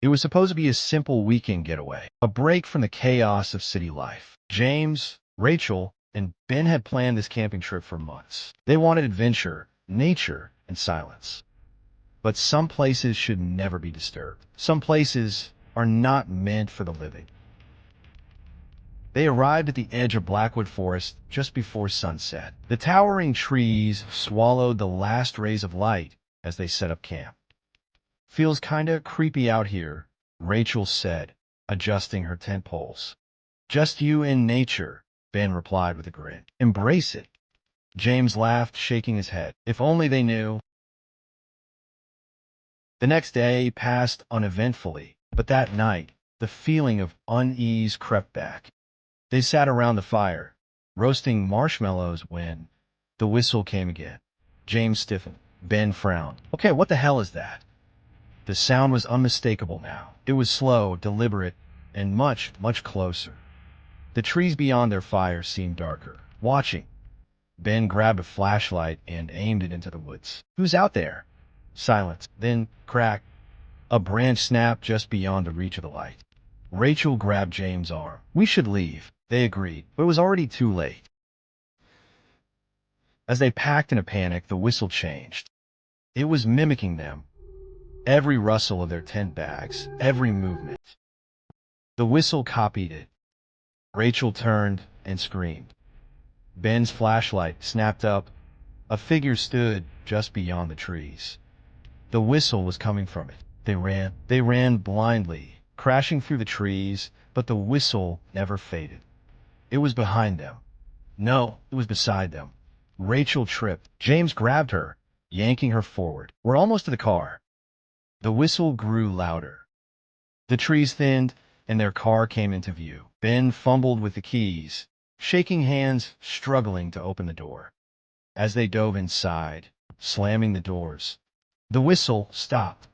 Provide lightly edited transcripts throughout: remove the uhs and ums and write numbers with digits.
It was supposed to be a simple weekend getaway, a break from the chaos of city life. James, Rachel, and Ben had planned this camping trip for months. They wanted adventure, nature, and silence. But some places should never be disturbed. Some places are not meant for the living. They arrived at the edge of Blackwood Forest just before sunset. The towering trees swallowed the last rays of light as they set up camp. Feels kinda creepy out here, Rachel said, adjusting her tent poles. Just you and nature, Ben replied with a grin. Embrace it. James laughed, shaking his head. If only they knew. The next day passed uneventfully, but that night, the feeling of unease crept back. They sat around the fire, roasting marshmallows when the whistle came again. James stiffened. Ben frowned. Okay, what the hell is that? The sound was unmistakable now. It was slow, deliberate, and much, much closer. The trees beyond their fire seemed darker. Watching, Ben grabbed a flashlight and aimed it into the woods. Who's out there? Silence. Then, crack. A branch snapped just beyond the reach of the light. Rachel grabbed James' arm. We should leave. They agreed, but it was already too late. As they packed in a panic, the whistle changed. It was mimicking them. Every rustle of their tent bags, every movement. The whistle copied it. Rachel turned and screamed. Ben's flashlight snapped up. A figure stood just beyond the trees. The whistle was coming from it. They ran. They ran blindly, crashing through the trees, but the whistle never faded. It was behind them. No, it was beside them. Rachel tripped. James grabbed her, yanking her forward. We're almost to the car. The whistle grew louder. The trees thinned, and their car came into view. Ben fumbled with the keys, shaking hands, struggling to open the door. As they dove inside, slamming the doors, the whistle stopped.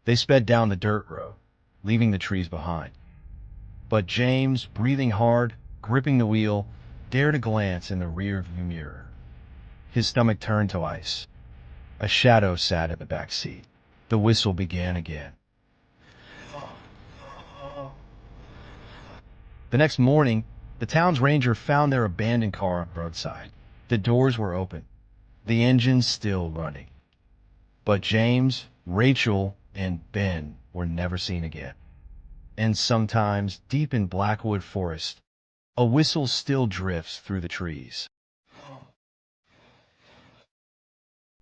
They sped down the dirt road, leaving the trees behind. But James, breathing hard, gripping the wheel, dared a glance in the rear-view mirror. His stomach turned to ice. A shadow sat in the back seat. The whistle began again. The next morning, the town's ranger found their abandoned car on the roadside. The doors were open, the engine still running. But James, Rachel, and Ben were never seen again. And sometimes, deep in Blackwood Forest, a whistle still drifts through the trees.